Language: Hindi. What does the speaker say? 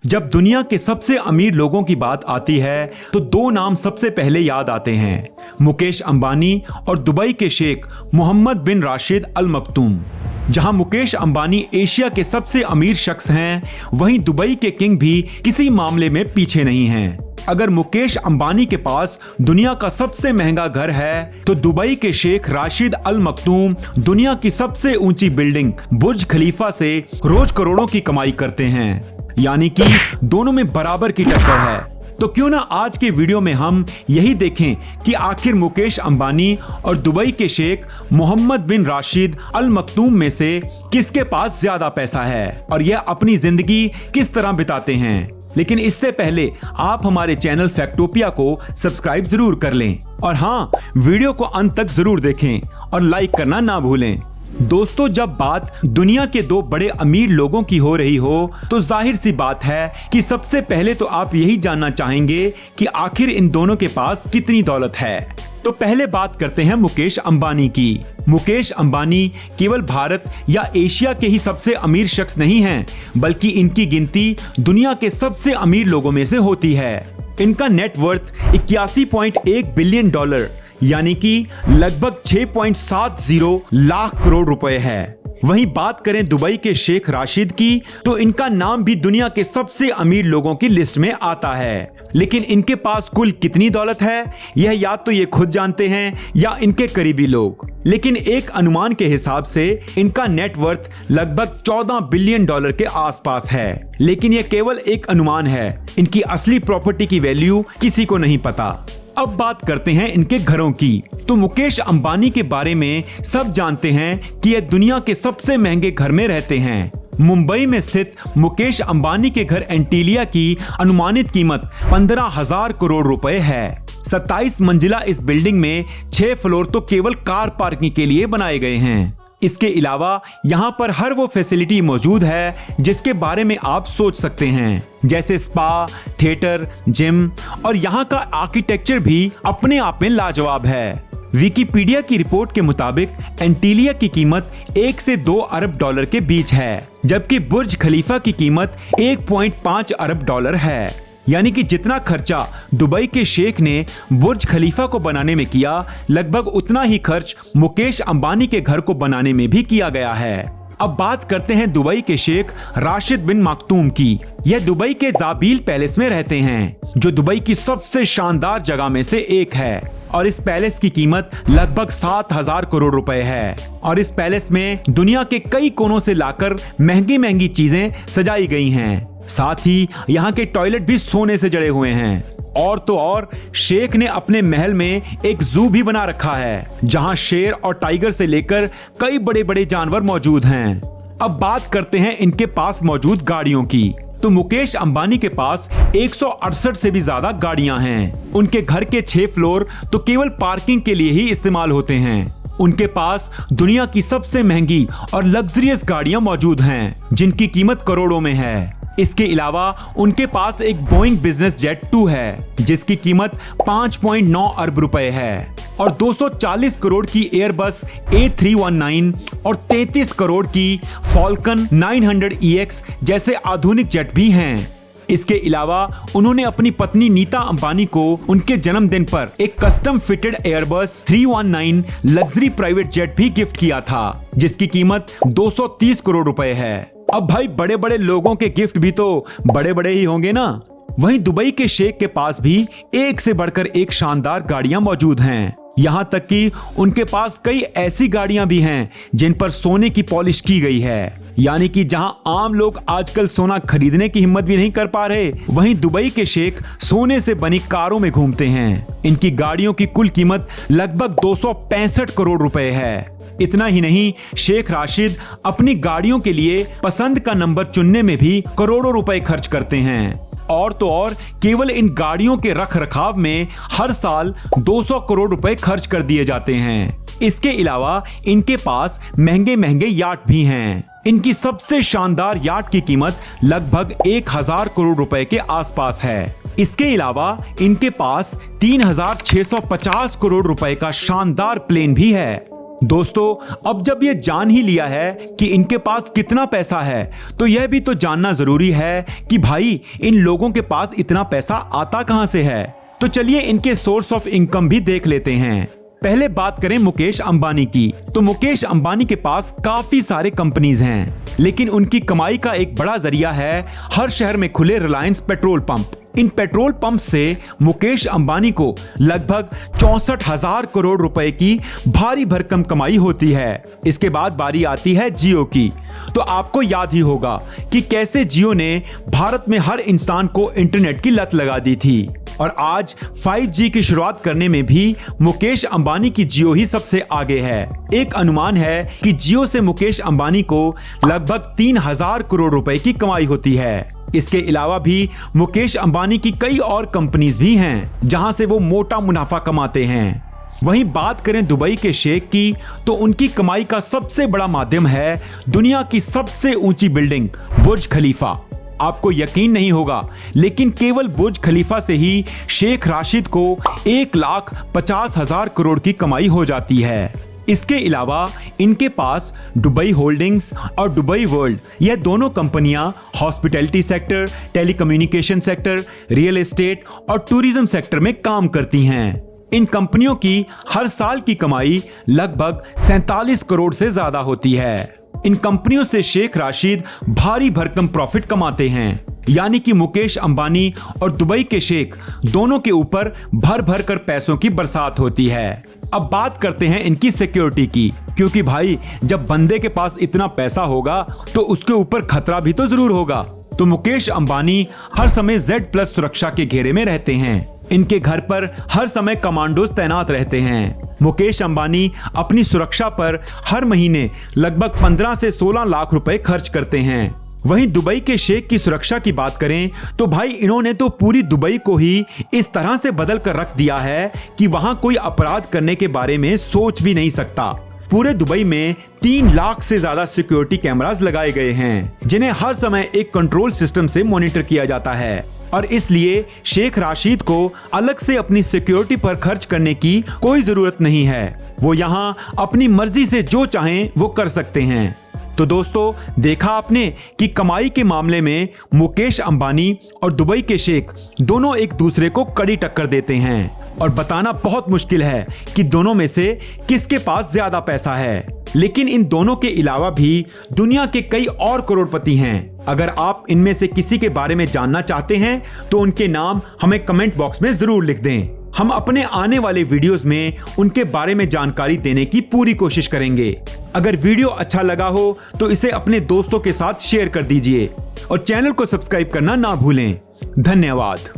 जब दुनिया के सबसे अमीर लोगों की बात आती है तो दो नाम सबसे पहले याद आते हैं, मुकेश अंबानी और दुबई के शेख मोहम्मद बिन राशिद अल मक्तूम। जहां मुकेश अंबानी एशिया के सबसे अमीर शख्स हैं, वहीं दुबई के किंग भी किसी मामले में पीछे नहीं हैं। अगर मुकेश अंबानी के पास दुनिया का सबसे महंगा घर है, तो दुबई के शेख राशिद अल मक्तूम दुनिया की सबसे ऊंची बिल्डिंग बुर्ज खलीफा से रोज करोड़ों की कमाई करते हैं। यानी कि दोनों में बराबर की टक्कर है। तो क्यों ना आज के वीडियो में हम यही देखें कि आखिर मुकेश अंबानी और दुबई के शेख मोहम्मद बिन राशिद अल मक्तूम में से किसके पास ज्यादा पैसा है और यह अपनी जिंदगी किस तरह बिताते हैं। लेकिन इससे पहले आप हमारे चैनल फैक्टोपिया को सब्सक्राइब जरूर कर लें और हाँ, वीडियो को अंत तक जरूर देखें और लाइक करना ना भूलें। दोस्तों, जब बात दुनिया के दो बड़े अमीर लोगों की हो रही हो तो जाहिर सी बात है कि सबसे पहले तो आप यही जानना चाहेंगे कि आखिर इन दोनों के पास कितनी दौलत है। तो पहले बात करते हैं मुकेश अंबानी की। मुकेश अंबानी केवल भारत या एशिया के ही सबसे अमीर शख्स नहीं हैं, बल्कि इनकी गिनती दुनिया के सबसे अमीर लोगों में से होती है। इनका नेटवर्थ 81.1 बिलियन डॉलर यानी कि लगभग 6.70 लाख करोड़ रुपए है। वहीं बात करें दुबई के शेख राशिद की, तो इनका नाम भी दुनिया के सबसे अमीर लोगों की लिस्ट में आता है। लेकिन इनके पास कुल कितनी दौलत है, यह या तो ये खुद जानते हैं या इनके करीबी लोग। लेकिन एक अनुमान के हिसाब से इनका नेटवर्थ लगभग 14 बिलियन डॉलर के आसपास है। लेकिन यह केवल एक अनुमान है, इनकी असली प्रॉपर्टी की वैल्यू किसी को नहीं पता। अब बात करते हैं इनके घरों की। तो मुकेश अंबानी के बारे में सब जानते हैं कि यह दुनिया के सबसे महंगे घर में रहते हैं। मुंबई में स्थित मुकेश अंबानी के घर एंटीलिया की अनुमानित कीमत 15,000 करोड़ रुपए है। 27 मंजिला इस बिल्डिंग में 6 फ्लोर तो केवल कार पार्किंग के लिए बनाए गए हैं। इसके अलावा यहाँ पर हर वो फैसिलिटी मौजूद है जिसके बारे में आप सोच सकते हैं, जैसे स्पा, थिएटर, जिम, और यहाँ का आर्किटेक्चर भी अपने आप में लाजवाब है। विकिपीडिया की रिपोर्ट के मुताबिक एंटीलिया की कीमत 1 से 2 अरब डॉलर के बीच है, जबकि बुर्ज खलीफा की कीमत 1.5 अरब डॉलर है। यानी कि जितना खर्चा दुबई के शेख ने बुर्ज खलीफा को बनाने में किया, लगभग उतना ही खर्च मुकेश अंबानी के घर को बनाने में भी किया गया है। अब बात करते हैं दुबई के शेख राशिद बिन मक्तूम की। यह दुबई के जाबील पैलेस में रहते हैं, जो दुबई की सबसे शानदार जगह में से एक है। और इस पैलेस की कीमत लगभग 7,000 करोड़ रुपए है। और इस पैलेस में दुनिया के कई कोनों से लाकर महंगी महंगी चीजें सजाई गई हैं। साथ ही यहाँ के टॉयलेट भी सोने से जड़े हुए हैं। और तो और, शेख ने अपने महल में एक जू भी बना रखा है, जहाँ शेर और टाइगर से लेकर कई बड़े बड़े जानवर मौजूद हैं। अब बात करते हैं इनके पास मौजूद गाड़ियों की। तो मुकेश अंबानी के पास 168 से भी ज्यादा गाड़ियां हैं। उनके घर के 6 फ्लोर तो केवल पार्किंग के लिए ही इस्तेमाल होते हैं। उनके पास दुनिया की सबसे महंगी और लग्जरियस गाड़ियां मौजूद हैं, जिनकी कीमत करोड़ों में है। इसके अलावा उनके पास एक बोइंग बिजनेस जेट 2 है, जिसकी कीमत 5.9 अरब रुपए है। और 240 करोड़ की एयरबस A319 और 33 करोड़ की फॉल्कन 900EX जैसे आधुनिक जेट भी हैं। इसके अलावा उन्होंने अपनी पत्नी नीता अंबानी को उनके जन्मदिन पर एक custom fitted Airbus 319 luxury private jet भी गिफ्ट किया था, जिसकी कीमत 230 करोड़ रुपए है। अब भाई, बड़े बड़े लोगों के गिफ्ट भी तो बड़े बड़े ही होंगे ना। वहीं दुबई के शेख के पास भी एक से बढ़कर एक शानदार गाड़ियां मौजूद हैं। यहाँ तक कि उनके पास कई ऐसी गाड़ियां भी हैं जिन पर सोने की पॉलिश की गई है। यानी कि जहां आम लोग आजकल सोना खरीदने की हिम्मत भी नहीं कर पा रहे, वहीं दुबई के शेख सोने से बनी कारों में घूमते हैं। इनकी गाड़ियों की कुल कीमत लगभग 265 करोड़ रुपए है। इतना ही नहीं, शेख राशिद अपनी गाड़ियों के लिए पसंद का नंबर चुनने में भी करोड़ों रुपए खर्च करते हैं। और तो और, केवल इन गाड़ियों के रख रखाव में हर साल 200 करोड़ रुपए खर्च कर दिए जाते हैं। इसके अलावा इनके पास महंगे महंगे याट भी हैं। इनकी सबसे शानदार याट की कीमत लगभग 1,000 करोड़ रुपए के आसपास है। इसके अलावा इनके पास 3,650 करोड़ रुपए का शानदार प्लेन भी है। दोस्तों, अब जब ये जान ही लिया है कि इनके पास कितना पैसा है, तो यह भी तो जानना जरूरी है कि भाई इन लोगों के पास इतना पैसा आता कहां से है। तो चलिए इनके सोर्स ऑफ इनकम भी देख लेते हैं। पहले बात करें मुकेश अंबानी की, तो मुकेश अंबानी के पास काफी सारे कंपनीज हैं, लेकिन उनकी कमाई का एक बड़ा जरिया है हर शहर में खुले Reliance petrol pump. In petrol pump से मुकेश अंबानी को लगभग 64,000 करोड़ रुपए की भारी भरकम कमाई होती है। इसके बाद बारी आती है जियो की। तो आपको याद ही होगा कि कैसे जियो ने भारत में हर इंसान को इंटरनेट की लत लगा दी थी, और आज 5G की शुरुआत करने में भी मुकेश अंबानी की जियो ही सबसे आगे है। एक अनुमान है कि जियो से मुकेश अंबानी को लगभग 3,000 करोड़ रुपए की कमाई होती है। इसके अलावा भी मुकेश अंबानी की कई और कंपनीज भी हैं, जहां से वो मोटा मुनाफा कमाते हैं। वहीं बात करें दुबई के शेख की, तो उनकी कमाई का सबसे बड़ा माध्यम है दुनिया की सबसे ऊंची बिल्डिंग बुर्ज खलीफा। आपको यकीन नहीं होगा, लेकिन केवल बुर्ज खलीफा से ही शेख राशिद को 1,50,000 करोड़ की कमाई हो जाती है। इसके अलावा इनके पास दुबई होल्डिंग्स और दुबई वर्ल्ड, यह दोनों कंपनियां hospitality sector, telecommunication sector, real estate और टूरिज्म सेक्टर में काम करती हैं। इन कंपनियों की हर साल की कमाई लगभग 47 करोड़ से ज्यादा होती है। इन कंपनियों से शेख राशिद भारी भरकम प्रॉफिट कमाते हैं, यानी कि मुकेश अंबानी और दुबई के शेख दोनों के ऊपर भर भर कर पैसों की बरसात होती है। अब बात करते हैं इनकी सिक्योरिटी की, क्योंकि भाई जब बंदे के पास इतना पैसा होगा तो उसके ऊपर खतरा भी तो जरूर होगा। तो मुकेश अंबानी हर समय Z+ सुरक्षा के घेरे में रहते हैं। इनके घर पर हर समय कमांडोज तैनात रहते हैं। मुकेश अंबानी अपनी सुरक्षा पर हर महीने लगभग 15 से 16 लाख रुपए खर्च करते हैं। वहीं दुबई के शेख की सुरक्षा की बात करें तो भाई इन्होंने तो पूरी दुबई को ही इस तरह से बदल कर रख दिया है कि वहां कोई अपराध करने के बारे में सोच भी नहीं सकता। पूरे दुबई में 3 लाख से ज्यादा सिक्योरिटी कैमरास लगाए गए हैं, जिन्हें हर समय एक कंट्रोल सिस्टम से मॉनिटर किया जाता है, और इसलिए शेख राशिद को अलग से अपनी सिक्योरिटी पर खर्च करने की कोई जरूरत नहीं है। वो यहाँ अपनी मर्जी से जो चाहें वो कर सकते हैं। तो दोस्तों, देखा आपने कि कमाई के मामले में मुकेश अंबानी और दुबई के शेख दोनों एक दूसरे को कड़ी टक्कर देते हैं, और बताना बहुत मुश्किल है कि दोनों में से किसके पास ज्यादा पैसा है। लेकिन इन दोनों के अलावा भी दुनिया के कई और करोड़पति हैं। अगर आप इनमें से किसी के बारे में जानना चाहते हैं तो उनके नाम हमें कमेंट बॉक्स में जरूर लिख दें। हम अपने आने वाले वीडियोस में उनके बारे में जानकारी देने की पूरी कोशिश करेंगे। अगर वीडियो अच्छा लगा हो तो इसे अपने दोस्तों के साथ शेयर कर दीजिए और चैनल को सब्सक्राइब करना ना भूलें। धन्यवाद।